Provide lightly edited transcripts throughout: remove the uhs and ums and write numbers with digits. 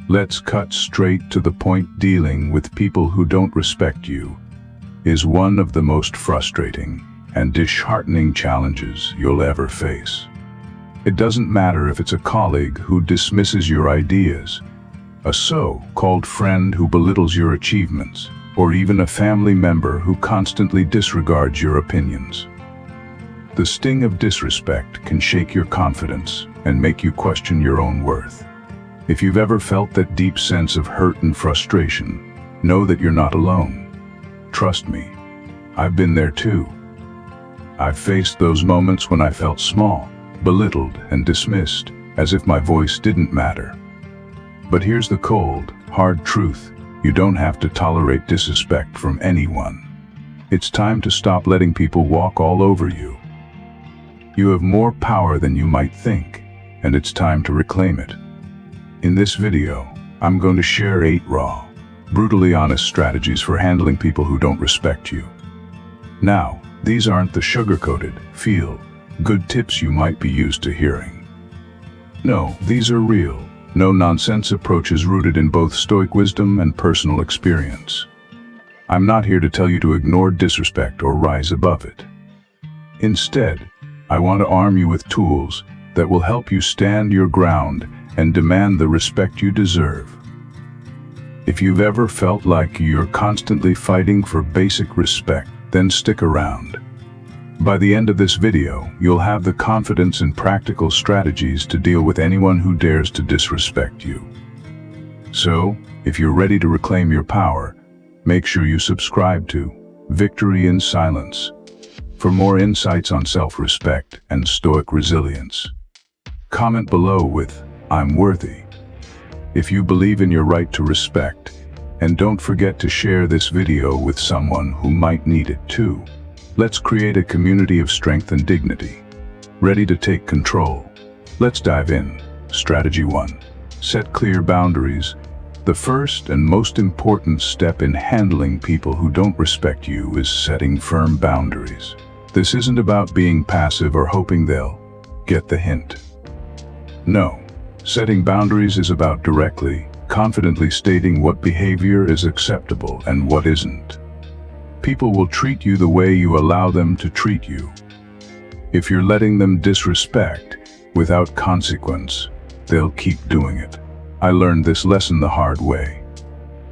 Let's cut straight to the point. Dealing with people who don't respect you is one of the most frustrating and disheartening challenges you'll ever face. It doesn't matter if it's a colleague who dismisses your ideas, a so-called friend who belittles your achievements, or even a family member who constantly disregards your opinions. The sting of disrespect can shake your confidence and make you question your own worth. If you've ever felt that deep sense of hurt and frustration, know that you're not alone. Trust me, I've been there too. I've faced those moments when I felt small, belittled, and dismissed, as if my voice didn't matter. But here's the cold, hard truth. You don't have to tolerate disrespect from anyone. It's time to stop letting people walk all over you. You have more power than you might think, and it's time to reclaim it. In this video, I'm going to share 8 raw, brutally honest strategies for handling people who don't respect you. Now, these aren't the sugar-coated, feel-good tips you might be used to hearing. No, these are real, no-nonsense approaches rooted in both Stoic wisdom and personal experience. I'm not here to tell you to ignore disrespect or rise above it. Instead, I want to arm you with tools that will help you stand your ground and demand the respect you deserve. If you've ever felt like you're constantly fighting for basic respect, then stick around. By the end of this video, you'll have the confidence and practical strategies to deal with anyone who dares to disrespect you. So, if you're ready to reclaim your power, make sure you subscribe to Victory in Silence for more insights on self-respect and Stoic resilience. Comment below with "I'm worthy" if you believe in your right to respect, and don't forget to share this video with someone who might need it too. Let's create a community of strength and dignity. Ready to take control? Let's dive in. Strategy 1. Set clear boundaries. The first and most important step in handling people who don't respect you is setting firm boundaries. This isn't about being passive or hoping they'll get the hint. No. Setting boundaries is about directly, confidently stating what behavior is acceptable and what isn't. People will treat you the way you allow them to treat you. If you're letting them disrespect without consequence, they'll keep doing it. I learned this lesson the hard way.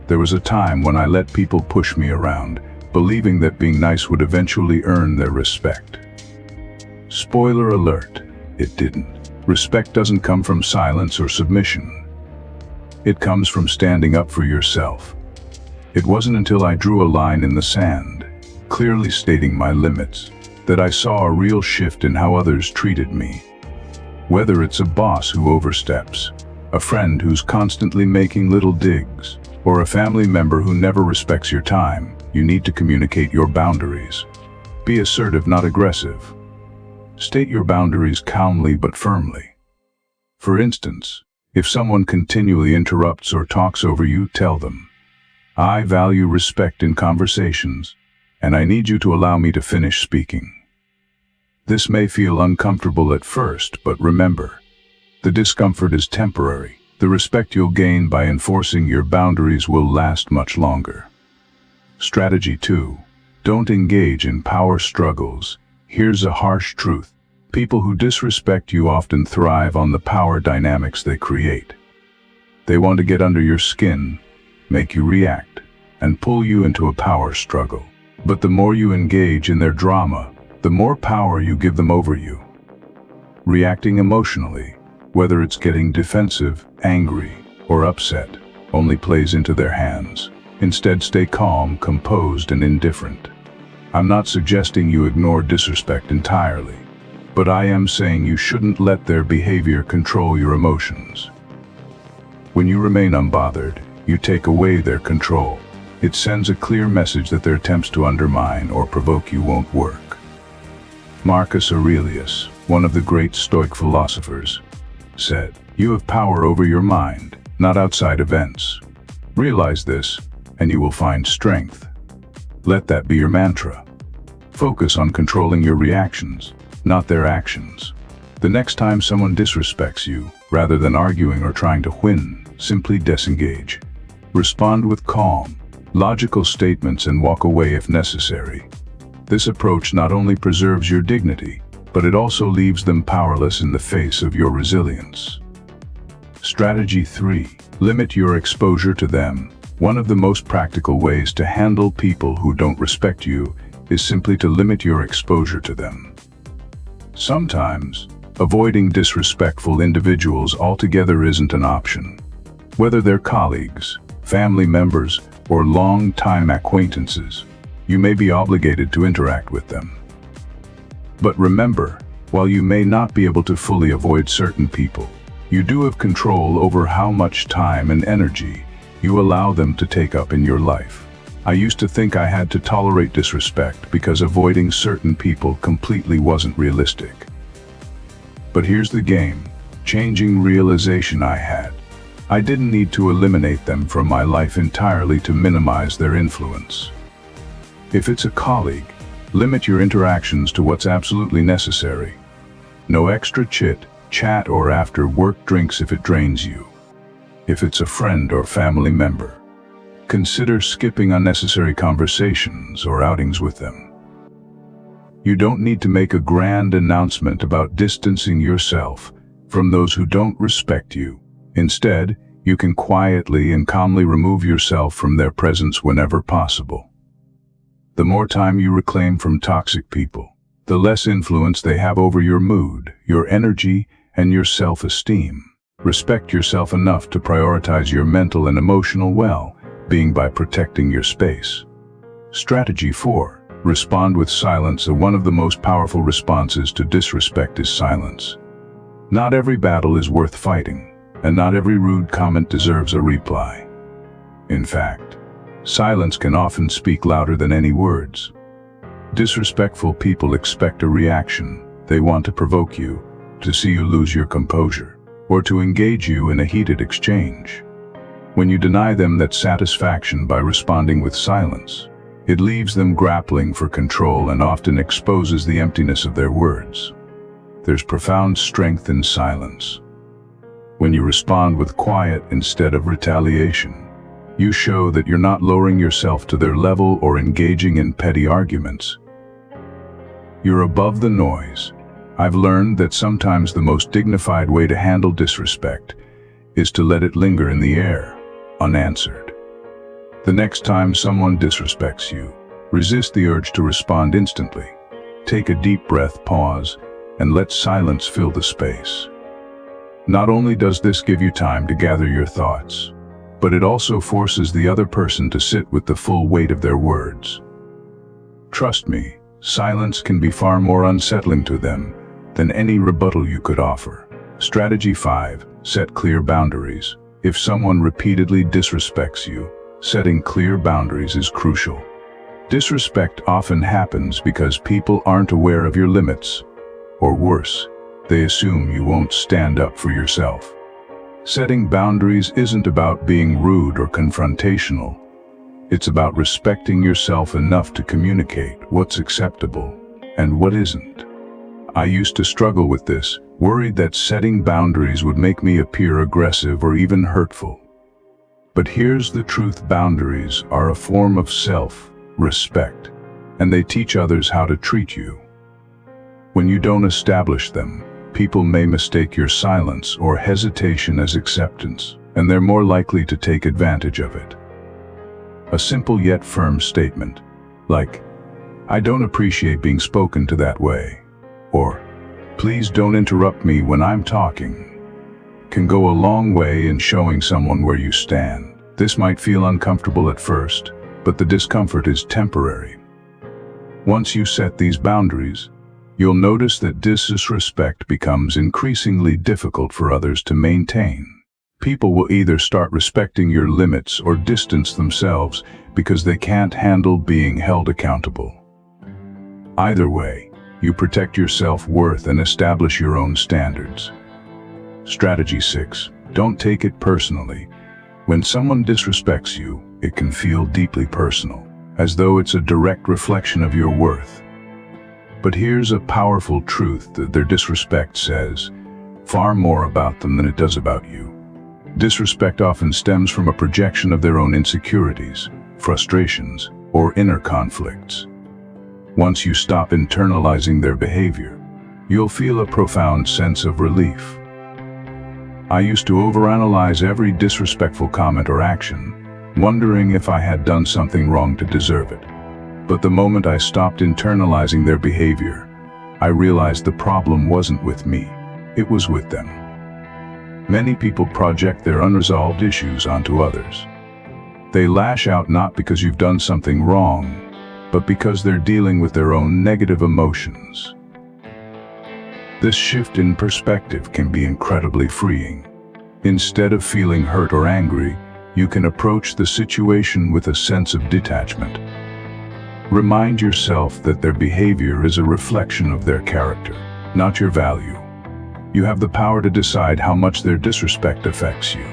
There was a time when I let people push me around, believing that being nice would eventually earn their respect. Spoiler alert, it didn't. Respect doesn't come from silence or submission. It comes from standing up for yourself. It wasn't until I drew a line in the sand, clearly stating my limits, that I saw a real shift in how others treated me. Whether it's a boss who oversteps, a friend who's constantly making little digs, or a family member who never respects your time, you need to communicate your boundaries. Be assertive, not aggressive. State your boundaries calmly but firmly. For instance, if someone continually interrupts or talks over you, tell them, "I value respect in conversations, and I need you to allow me to finish speaking." This may feel uncomfortable at first, but remember, the discomfort is temporary. The respect you'll gain by enforcing your boundaries will last much longer. Strategy 2. Don't engage in power struggles. Here's a harsh truth. People who disrespect you often thrive on the power dynamics they create. They want to get under your skin, make you react, and pull you into a power struggle. But the more you engage in their drama, the more power you give them over you. Reacting emotionally, whether it's getting defensive, angry, or upset, only plays into their hands. Instead, stay calm, composed, and indifferent. I'm not suggesting you ignore disrespect entirely, but I am saying you shouldn't let their behavior control your emotions. When you remain unbothered, you take away their control. It sends a clear message that their attempts to undermine or provoke you won't work. Marcus Aurelius, one of the great Stoic philosophers, said, "You have power over your mind, not outside events. Realize this, and you will find strength." Let that be your mantra. Focus on controlling your reactions, not their actions. The next time someone disrespects you, rather than arguing or trying to win, simply disengage. Respond with calm, logical statements and walk away if necessary. This approach not only preserves your dignity, but it also leaves them powerless in the face of your resilience. Strategy 3. Limit your exposure to them. One of the most practical ways to handle people who don't respect you is simply to limit your exposure to them. Sometimes, avoiding disrespectful individuals altogether isn't an option. Whether they're colleagues, family members, or long-time acquaintances, you may be obligated to interact with them. But remember, while you may not be able to fully avoid certain people, you do have control over how much time and energy you allow them to take up in your life. I used to think I had to tolerate disrespect because avoiding certain people completely wasn't realistic. But here's the game-changing realization I had. I didn't need to eliminate them from my life entirely to minimize their influence. If it's a colleague, limit your interactions to what's absolutely necessary. No extra chat or after-work drinks if it drains you. If it's a friend or family member, consider skipping unnecessary conversations or outings with them. You don't need to make a grand announcement about distancing yourself from those who don't respect you. Instead, you can quietly and calmly remove yourself from their presence whenever possible. The more time you reclaim from toxic people, the less influence they have over your mood, your energy, and your self-esteem. Respect yourself enough to prioritize your mental and emotional well-being by protecting your space. Strategy 4. Respond with silence. One of the most powerful responses to disrespect is silence. Not every battle is worth fighting, and not every rude comment deserves a reply. In fact, silence can often speak louder than any words. Disrespectful people expect a reaction. They want to provoke you, to see you lose your composure, or to engage you in a heated exchange. When you deny them that satisfaction by responding with silence, it leaves them grappling for control and often exposes the emptiness of their words. There's profound strength in silence. When you respond with quiet instead of retaliation, you show that you're not lowering yourself to their level or engaging in petty arguments. You're above the noise. I've learned that sometimes the most dignified way to handle disrespect is to let it linger in the air, unanswered. The next time someone disrespects you, resist the urge to respond instantly. Take a deep breath, pause, and let silence fill the space. Not only does this give you time to gather your thoughts, but it also forces the other person to sit with the full weight of their words. Trust me, silence can be far more unsettling to them than any rebuttal you could offer. Strategy 5. Set clear boundaries. If someone repeatedly disrespects you, setting clear boundaries is crucial. Disrespect often happens because people aren't aware of your limits, or worse, they assume you won't stand up for yourself. Setting boundaries isn't about being rude or confrontational. It's about respecting yourself enough to communicate what's acceptable and what isn't. I used to struggle with this, worried that setting boundaries would make me appear aggressive or even hurtful. But here's the truth: boundaries are a form of self-respect, and they teach others how to treat you. When you don't establish them, people may mistake your silence or hesitation as acceptance, and they're more likely to take advantage of it. A simple yet firm statement, like, "I don't appreciate being spoken to that way," or "Please don't interrupt me when I'm talking," can go a long way in showing someone where you stand. This might feel uncomfortable at first, but the discomfort is temporary. Once you set these boundaries, you'll notice that disrespect becomes increasingly difficult for others to maintain. People will either start respecting your limits or distance themselves because they can't handle being held accountable. Either way, you protect your self-worth and establish your own standards. Strategy 6. Don't take it personally. When someone disrespects you, it can feel deeply personal, as though it's a direct reflection of your worth. But here's a powerful truth: that their disrespect says far more about them than it does about you. Disrespect often stems from a projection of their own insecurities, frustrations, or inner conflicts. Once you stop internalizing their behavior, you'll feel a profound sense of relief. I used to overanalyze every disrespectful comment or action, wondering if I had done something wrong to deserve it. But the moment I stopped internalizing their behavior, I realized the problem wasn't with me, it was with them. Many people project their unresolved issues onto others. They lash out not because you've done something wrong, but because they're dealing with their own negative emotions. This shift in perspective can be incredibly freeing. Instead of feeling hurt or angry, you can approach the situation with a sense of detachment. Remind yourself that their behavior is a reflection of their character, not your value. You have the power to decide how much their disrespect affects you.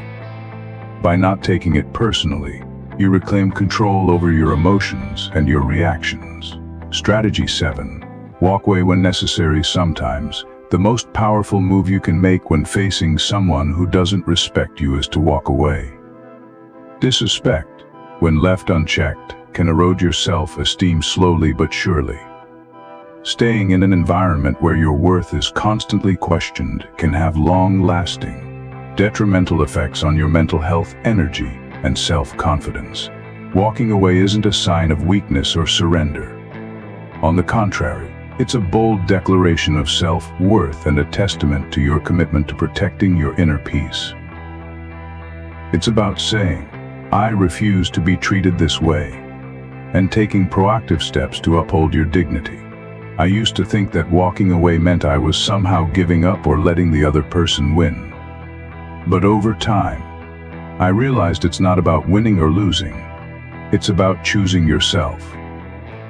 By not taking it personally, you reclaim control over your emotions and your reactions. Strategy 7. Walk away when necessary. Sometimes, the most powerful move you can make when facing someone who doesn't respect you is to walk away. Disrespect, when left unchecked, can erode your self-esteem slowly but surely. Staying in an environment where your worth is constantly questioned can have long-lasting, detrimental effects on your mental health, energy, and self-confidence. Walking away isn't a sign of weakness or surrender. On the contrary, it's a bold declaration of self-worth and a testament to your commitment to protecting your inner peace. It's about saying, "I refuse to be treated this way," and taking proactive steps to uphold your dignity. I used to think that walking away meant I was somehow giving up or letting the other person win. But over time, I realized it's not about winning or losing. It's about choosing yourself.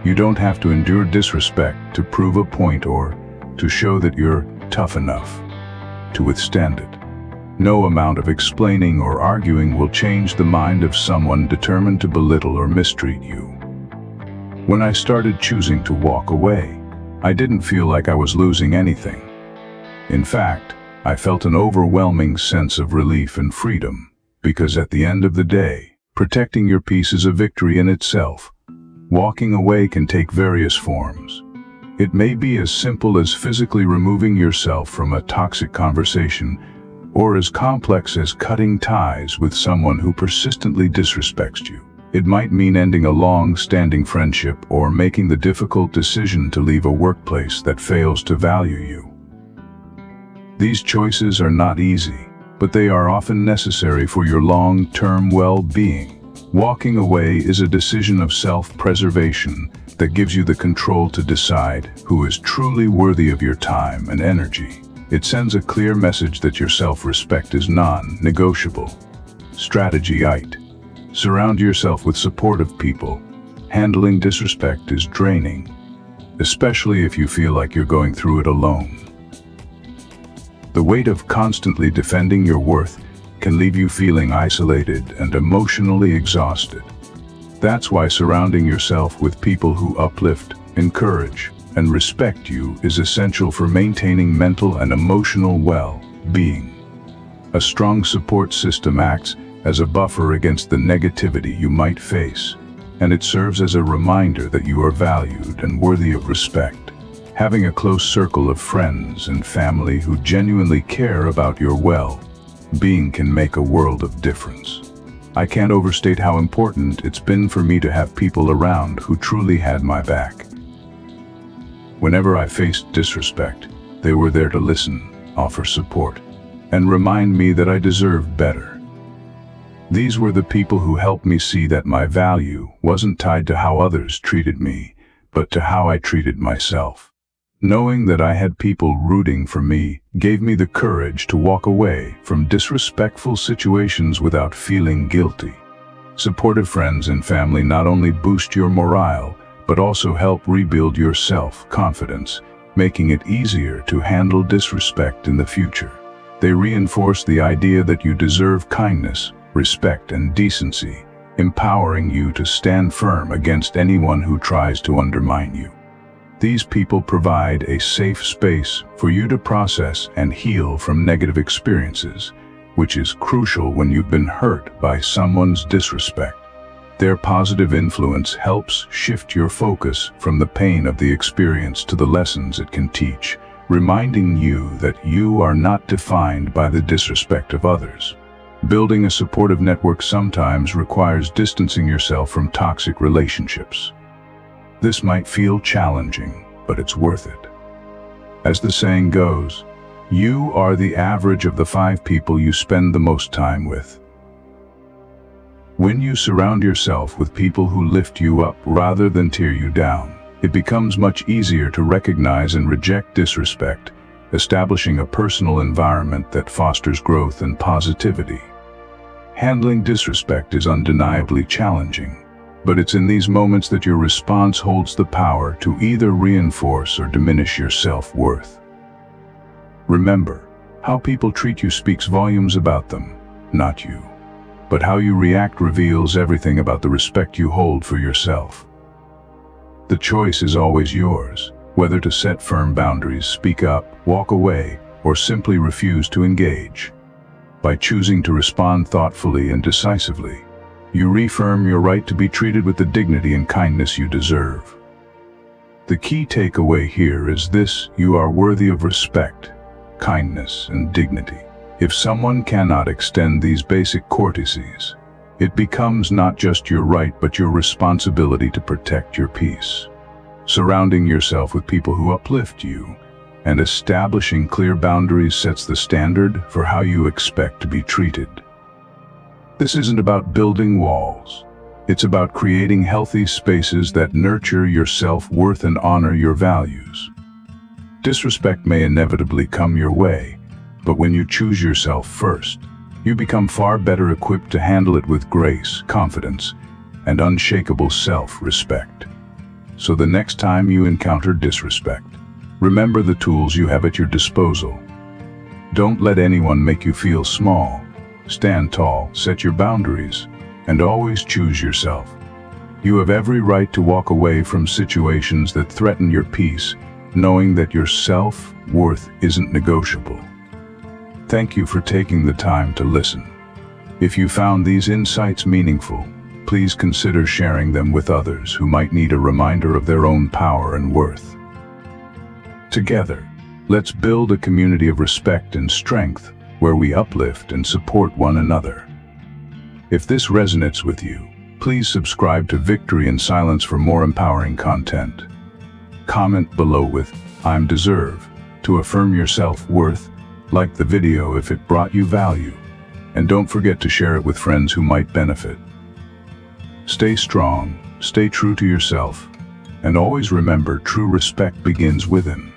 You don't have to endure disrespect to prove a point or to show that you're tough enough to withstand it. No amount of explaining or arguing will change the mind of someone determined to belittle or mistreat you. When I started choosing to walk away, I didn't feel like I was losing anything. In fact, I felt an overwhelming sense of relief and freedom, because at the end of the day, protecting your peace is a victory in itself. Walking away can take various forms. It may be as simple as physically removing yourself from a toxic conversation, or as complex as cutting ties with someone who persistently disrespects you. It might mean ending a long-standing friendship or making the difficult decision to leave a workplace that fails to value you. These choices are not easy, but they are often necessary for your long-term well-being. Walking away is a decision of self-preservation that gives you the control to decide who is truly worthy of your time and energy. It sends a clear message that your self-respect is non-negotiable. Strategy 8. Surround yourself with supportive people. Handling disrespect is draining, especially if you feel like you're going through it alone. The weight of constantly defending your worth can leave you feeling isolated and emotionally exhausted. That's why surrounding yourself with people who uplift, encourage, and respect you is essential for maintaining mental and emotional well-being. A strong support system acts as a buffer against the negativity you might face, and it serves as a reminder that you are valued and worthy of respect. Having a close circle of friends and family who genuinely care about your well-being can make a world of difference. I can't overstate how important it's been for me to have people around who truly had my back. Whenever I faced disrespect, they were there to listen, offer support, and remind me that I deserved better. These were the people who helped me see that my value wasn't tied to how others treated me, but to how I treated myself. Knowing that I had people rooting for me gave me the courage to walk away from disrespectful situations without feeling guilty. Supportive friends and family not only boost your morale, but also help rebuild your self-confidence, making it easier to handle disrespect in the future. They reinforce the idea that you deserve kindness, respect, and decency, empowering you to stand firm against anyone who tries to undermine you. These people provide a safe space for you to process and heal from negative experiences, which is crucial when you've been hurt by someone's disrespect. Their positive influence helps shift your focus from the pain of the experience to the lessons it can teach, reminding you that you are not defined by the disrespect of others. Building a supportive network sometimes requires distancing yourself from toxic relationships. This might feel challenging, but it's worth it. As the saying goes, you are the average of the 5 people you spend the most time with. When you surround yourself with people who lift you up rather than tear you down, it becomes much easier to recognize and reject disrespect, establishing a personal environment that fosters growth and positivity. Handling disrespect is undeniably challenging, but it's in these moments that your response holds the power to either reinforce or diminish your self-worth. Remember, how people treat you speaks volumes about them, not you. But how you react reveals everything about the respect you hold for yourself. The choice is always yours, whether to set firm boundaries, speak up, walk away, or simply refuse to engage. By choosing to respond thoughtfully and decisively, you reaffirm your right to be treated with the dignity and kindness you deserve. The key takeaway here is this: you are worthy of respect, kindness, and dignity. If someone cannot extend these basic courtesies, it becomes not just your right but your responsibility to protect your peace. Surrounding yourself with people who uplift you and establishing clear boundaries sets the standard for how you expect to be treated. This isn't about building walls. It's about creating healthy spaces that nurture your self-worth and honor your values. Disrespect may inevitably come your way, but when you choose yourself first, you become far better equipped to handle it with grace, confidence, and unshakable self-respect. So the next time you encounter disrespect, remember the tools you have at your disposal. Don't let anyone make you feel small. Stand tall, set your boundaries, and always choose yourself. You have every right to walk away from situations that threaten your peace, knowing that your self-worth isn't negotiable. Thank you for taking the time to listen. If you found these insights meaningful, please consider sharing them with others who might need a reminder of their own power and worth. Together, let's build a community of respect and strength where we uplift and support one another. If this resonates with you, please subscribe to Victory in Silence for more empowering content. Comment below with "I'm deserve" to affirm your self-worth. Like the video if it brought you value, and don't forget to share it with friends who might benefit. Stay strong, stay true to yourself, and always remember true respect begins within.